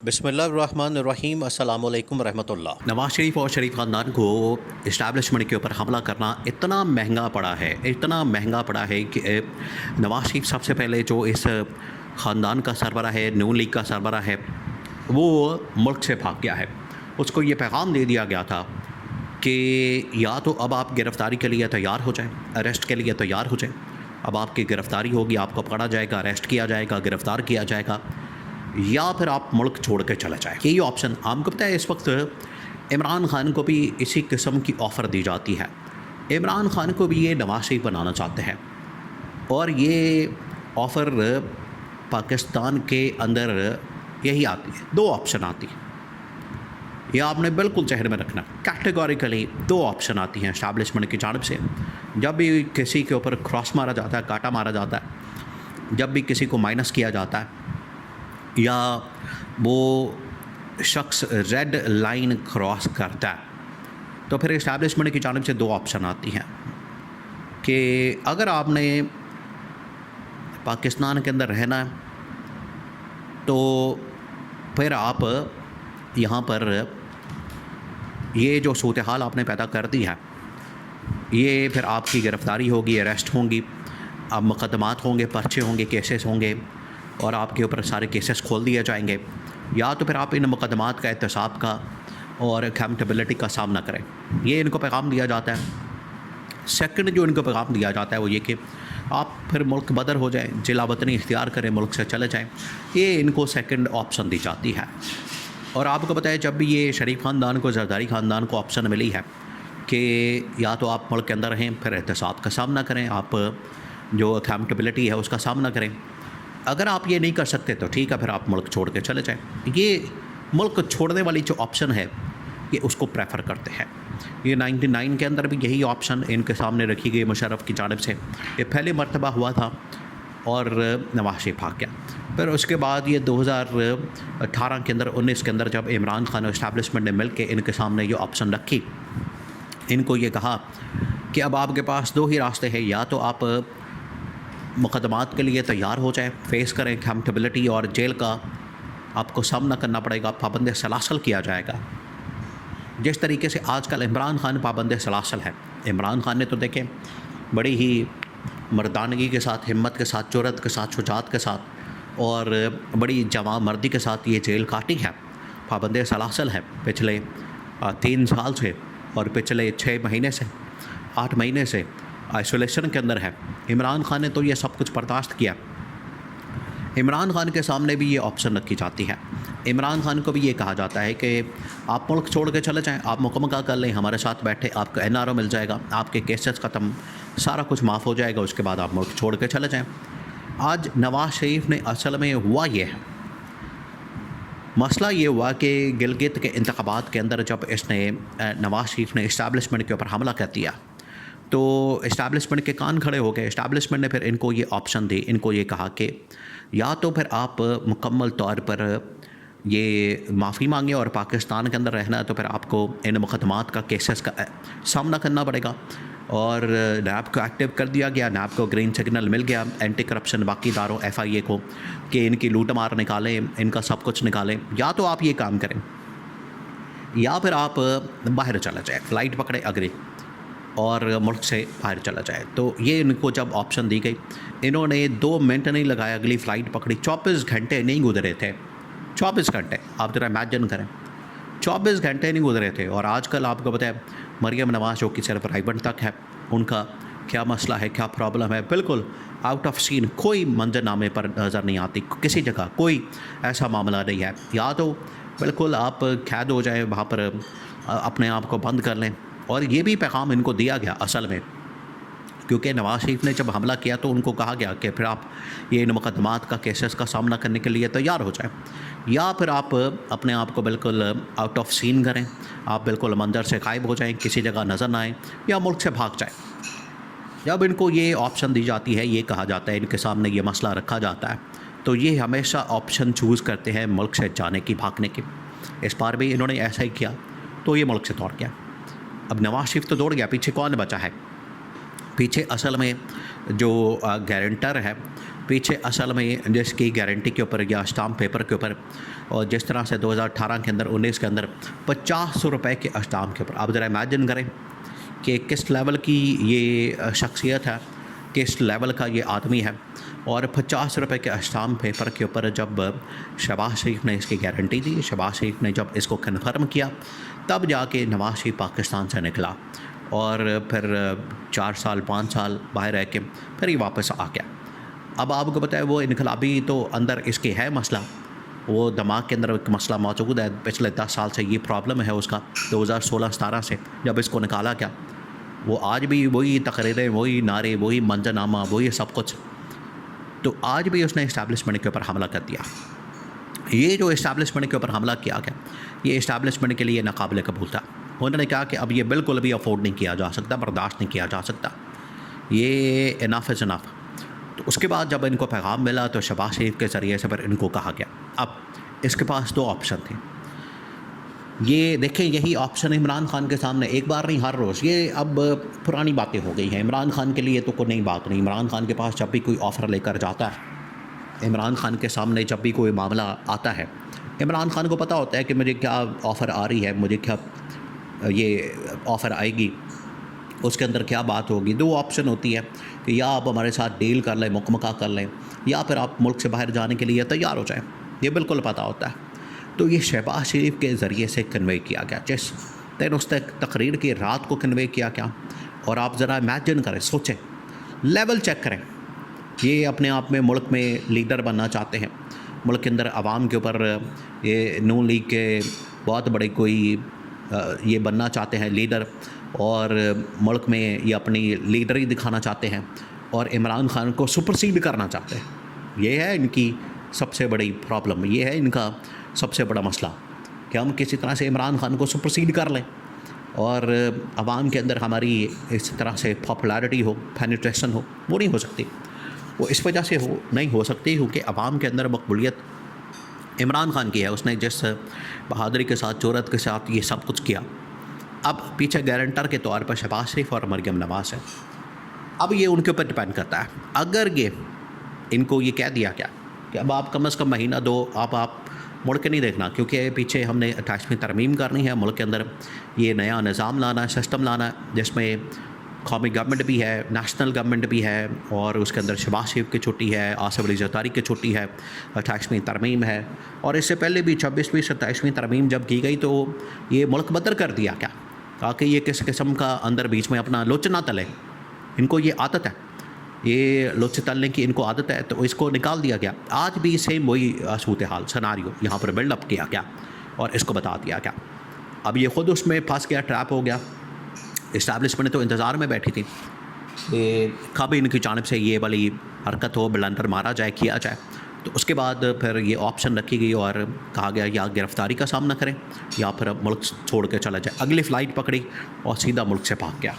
बिस्मिल्लाहिर्रहमानिर्रहीम अस्सलाम वालेकुम रहमतुल्लाह। नवाज़ शरीफ और शरीफ ख़ानदान को इस्टेब्लिशमेंट के ऊपर हमला करना इतना महंगा पड़ा है, इतना महंगा पड़ा है कि नवाज़ शरीफ सबसे पहले जो इस ख़ानदान का सरबराह है, नून लीग का सरबराह है, वो मुल्क से भाग गया है। उसको ये पैगाम दे दिया गया था कि या तो अब आप गिरफ़्तारी के लिए तैयार हो जाएँ, अरेस्ट के लिए तैयार हो जाएँ। अब आपकी गिरफ़्तारी होगी, आपको पकड़ा जाएगा, अरेस्ट किया जाएगा, गिरफ़्तार किया जाएगा, या फिर आप मुल्क छोड़ के चले जाएँ। यही ऑप्शन आपको पता है। इस वक्त इमरान खान को भी इसी किस्म की ऑफ़र दी जाती है। इमरान खान को भी ये नवाज़ शरीफ बनाना चाहते हैं और ये ऑफ़र पाकिस्तान के अंदर यही आती है, दो ऑप्शन आती है। ये आपने बिल्कुल जहन में रखना, कैटेगोरिकली दो ऑप्शन आती हैं एस्टैब्लिशमेंट की जानिब से। जब भी किसी के ऊपर क्रॉस मारा जाता है, कांटा मारा जाता है, जब भी किसी को माइनस किया जाता है या वो शख्स रेड लाइन क्रॉस करता है, तो फिर इस्टेब्लिशमेंट की जानिब से दो ऑप्शन आती हैं कि अगर आपने पाकिस्तान के अंदर रहना है तो फिर आप यहाँ पर ये जो सूरत हाल आपने पैदा कर दी है, ये फिर आपकी गिरफ़्तारी होगी, अरेस्ट होंगी, अब मुकदमात होंगे, पर्चे होंगे, केसेस होंगे और आपके ऊपर सारे केसेस खोल दिए जाएंगे, या तो फिर आप इन मुकदमात का, एहतसाब का और अकाउंटेबिलिटी का सामना करें। ये इनको पैगाम दिया जाता है। सेकंड जो इनको पैगाम दिया जाता है वो ये कि आप फिर मुल्क बदर हो जाएं, जिला वतनी इख्तियार करें, मुल्क से चले जाएं। ये इनको सेकंड ऑप्शन दी जाती है। और आपको पता है, जब भी ये शरीफ ख़ानदान को, जरदारी ख़ानदान को ऑप्शन मिली है कि या तो आप मुल्क के अंदर रहें, फिर एहतसाब का सामना करें, आप जो अकाउंटेबिलिटी है उसका सामना करें। अगर आप ये नहीं कर सकते तो ठीक है, फिर आप मुल्क छोड़ के चले जाएं। ये मुल्क छोड़ने वाली जो ऑप्शन है, ये उसको प्रेफर करते हैं। ये 99 के अंदर भी यही ऑप्शन इनके सामने रखी गई मुशर्रफ की जानिब से। ये पहली मरतबा हुआ था और नवाज़ शरीफ भाग गया। फिर उसके बाद ये 2018 के अंदर, 19 के अंदर, जब इमरान खान और इस्टेब्लिशमेंट ने मिल के इनके सामने ये ऑप्शन रखी, इनको ये कहा कि अब आपके पास दो ही रास्ते हैं, या तो आप मुकदमात के लिए तैयार हो जाएं, फेस करें अकाउंटेबिलिटी और जेल का आपको सामना करना पड़ेगा, पाबंद सलासल किया जाएगा। जिस तरीके से आजकल इमरान खान पाबंद सलासल है, इमरान खान ने तो देखें बड़ी ही मर्दानगी के साथ, हिम्मत के साथ, जुर्रत के साथ, शुजात के साथ और बड़ी जवां मर्दी के साथ ये जेल काटी है, पाबंद सलासल है पिछले 3 साल से, और पिछले 6 महीने से, 8 महीने से आइसोलेशन के अंदर है। इमरान खान ने तो ये सब कुछ बर्दाश्त किया। इमरान खान के सामने भी ये ऑप्शन रखी जाती है। इमरान खान को भी ये कहा जाता है कि आप मुल्क छोड़ के चले जाएं, आप मुकम्मल कर लें, हमारे साथ बैठे, आपको NRO मिल जाएगा, आपके केसेस ख़त्म, सारा कुछ माफ़ हो जाएगा, उसके बाद आप मुल्क छोड़ के चले जाएं। आज नवाज़ शरीफ ने असल में हुआ ये है, मसला ये हुआ कि गिलगित के इंतखाबात के अंदर जब इसने नवाज़ शरीफ ने इस्टेब्लिशमेंट के ऊपर हमला कर दिया, तो इस्टेब्लिशमेंट के कान खड़े हो गए। इस्टेब्लिशमेंट ने फिर इनको ये ऑप्शन दी, इनको ये कहा कि या तो फिर आप मुकम्मल तौर पर ये माफ़ी मांगे और पाकिस्तान के अंदर रहना है, तो फिर आपको इन मुकदमात का, केसेस का सामना करना पड़ेगा। और नैब को एक्टिव कर दिया गया, नैब को ग्रीन सिग्नल मिल गया, एंटी करप्शन बाकी इदारों, FIA को, कि इनकी लूट मार निकालें, इनका सब कुछ निकालें। या तो आप ये काम करें या फिर आप बाहर चला जाए, फ़्लाइट पकड़े अग्रे और मुल्क से बाहर चला जाए। तो ये इनको जब ऑप्शन दी गई, इन्होंने 2 मिनट नहीं लगाया, अगली फ़्लाइट पकड़ी। 24 घंटे नहीं गुजरे थे, 24 घंटे, आप ज़रा इमेजिन करें, 24 घंटे नहीं गुजरे थे। और आजकल आपको पता है मरियम नवाज़ जो कि सिर्फ राइबन तक है, उनका क्या मसला है, क्या प्रॉब्लम है, बिल्कुल आउट ऑफ सीन, कोई मंजरनामे पर नज़र नहीं आती, किसी जगह कोई ऐसा मामला नहीं है। या तो बिल्कुल आप कैद हो जाए वहाँ पर, अपने आप को बंद कर लें। और ये भी पैगाम इनको दिया गया असल में, क्योंकि नवाज़ शरीफ ने जब हमला किया तो उनको कहा गया कि फिर आप ये इन मुकदमात का, केसेस का सामना करने के लिए तैयार हो जाएं, या फिर आप अपने आप को बिल्कुल आउट ऑफ सीन करें, आप बिल्कुल मंजर से गायब हो जाएं, किसी जगह नज़र ना आएँ, या मुल्क से भाग जाएं। जब इनको ये ऑप्शन दी जाती है, ये कहा जाता है, इनके सामने ये मसला रखा जाता है, तो ये हमेशा ऑप्शन चूज़ करते हैं मुल्क से जाने की, भागने की। इस बार भी इन्होंने ऐसा ही किया, तो ये मुल्क से दौड़ गया। अब नवाज़ शरीफ तो दौड़ गया, पीछे कौन बचा है? पीछे असल में जो गारंटर है पीछे असल में जिसकी गारंटी के ऊपर या स्टाम्प पेपर के ऊपर, और जिस तरह से 2018 के अंदर 19 के अंदर 50 रुपए के स्टाम्प के ऊपर, आप ज़रा इमेजिन करें कि किस लेवल की ये शख्सियत है, किस लेवल का ये आदमी है। और 50 रुपए के स्टाम्प पेपर के ऊपर जब शहबाज शरीफ ने इसकी गारंटी दी, शहबाज शरीफ ने जब इसको कन्फर्म किया, तब जाके नवाज शरीफ पाकिस्तान से निकला और फिर 4 साल 5 साल बाहर रह के फिर ये वापस आ गया। अब आपको पता है वो इनकलाबी तो अंदर इसके है मसला, वो दिमाग के अंदर एक मसला मौजूद है। पिछले 10 साल से ये प्रॉब्लम है उसका, 2016-17 से जब इसको निकाला गया, वो आज भी वही तकरीरें, वही नारे, वही मंजरनामा, वही सब कुछ। तो आज भी उसने इस्टेब्लिशमेंट के ऊपर हमला कर दिया। ये जो इस्टेब्लिशमेंट के ऊपर हमला किया गया, ये इस्टेब्लिशमेंट के लिए नाकाबिल कबूल था। उन्होंने कहा कि अब ये बिल्कुल भी अफोर्ड नहीं किया जा सकता, बर्दाश्त नहीं किया जा सकता, ये इनफ इज़ इनफ। तो उसके बाद जब इनको पैगाम मिला तो शहबाज शरीफ के ज़रिए से फिर इनको कहा गया। अब इसके पास 2 ऑप्शन थे। ये देखें, यही ऑप्शन इमरान खान के सामने एक बार नहीं, हर रोज़। ये अब पुरानी बातें हो गई हैं। इमरान खान के लिए तो कोई नई बात नहीं। इमरान खान के पास जब भी कोई ऑफ़र लेकर जाता है, इमरान खान के सामने जब भी कोई मामला आता है, इमरान खान को पता होता है कि मुझे क्या ऑफ़र आ रही है, मुझे क्या ये ऑफ़र आएगी, उसके अंदर क्या बात होगी। 2 ऑप्शन होती है कि या आप हमारे साथ डील कर लें, मुकमका कर लें, या फिर आप मुल्क से बाहर जाने के लिए तैयार हो जाएं। ये बिल्कुल पता होता है। तो ये शहबाज शरीफ के ज़रिए से कन्वे किया गया, जिस दिन उस तकरीर की रात को कन्वे किया गया। और आप ज़रा इमेजिन करें, सोचें, लेवल चेक करें। ये अपने आप में मुल्क में लीडर बनना चाहते हैं, मुल्क के अंदर आवाम के ऊपर ये नून लीग के बहुत बड़े कोई ये बनना चाहते हैं लीडर, और मुल्क में ये अपनी लीडरी दिखाना चाहते हैं और इमरान खान को सुपरसीड करना चाहते हैं। ये है इनकी सबसे बड़ी प्रॉब्लम, ये है इनका सबसे बड़ा मसला कि हम किसी तरह से इमरान खान को सुपरसीड कर लें और आवाम के अंदर हमारी इस तरह से पॉपुलैरिटी हो, पेनिट्रेशन हो। वो नहीं हो सकती। वो इस वजह से नहीं हो सकती क्योंकि आवाम के अंदर मकबूलियत इमरान खान की है। उसने जिस बहादुरी के साथ, जोरत के साथ ये सब कुछ किया। अब पीछे गारंटर के तौर पर शहबाज शरीफ और मरियम नवाज़ है। अब ये उनके ऊपर डिपेंड करता है। अगर ये इनको ये कह दिया गया कि अब आप कम से कम महीना 2 आप मुड़ के नहीं देखना, क्योंकि पीछे हमने 28वीं तरमीम करनी है, मुल्क के अंदर ये नया निज़ाम लाना है, सिस्टम लाना है, जिसमें कौमी गवर्नमेंट भी है, नेशनल गवर्नमेंट भी है, और उसके अंदर शहबाज शरीफ की छुट्टी है, आसिफ अली ज़रदारी की छुट्टी है, 28वीं तरमीम है। और इससे पहले भी 26वीं 27वीं तरमीम जब की गई तो ये मुल्क बदर कर दिया क्या, ताकि ये किस किस्म का अंदर बीच में अपना लोच ना तले। इनको ये आदत है, ये लोच तलने की इनको आदत है, तो इसको निकाल दिया गया। आज भी सेम वही सूरत हाल सिनारियो यहाँ पर बिल्डअप किया गया और इसको बता दिया गया। अब ये ख़ुद उसमें फंस गया, ट्रैप हो गया। इस्टेब्लिशमेंट तो इंतज़ार में बैठी थी कि कब इनकी जानिब से ये वाली हरकत हो, ब्लंडर मारा जाए, किया जाए। तो उसके बाद फिर ये ऑप्शन रखी गई और कहा गया या गिरफ़्तारी का सामना करें या फिर मुल्क छोड़ के चला जाए। अगली फ़्लाइट पकड़ी और सीधा मुल्क से भाग गया।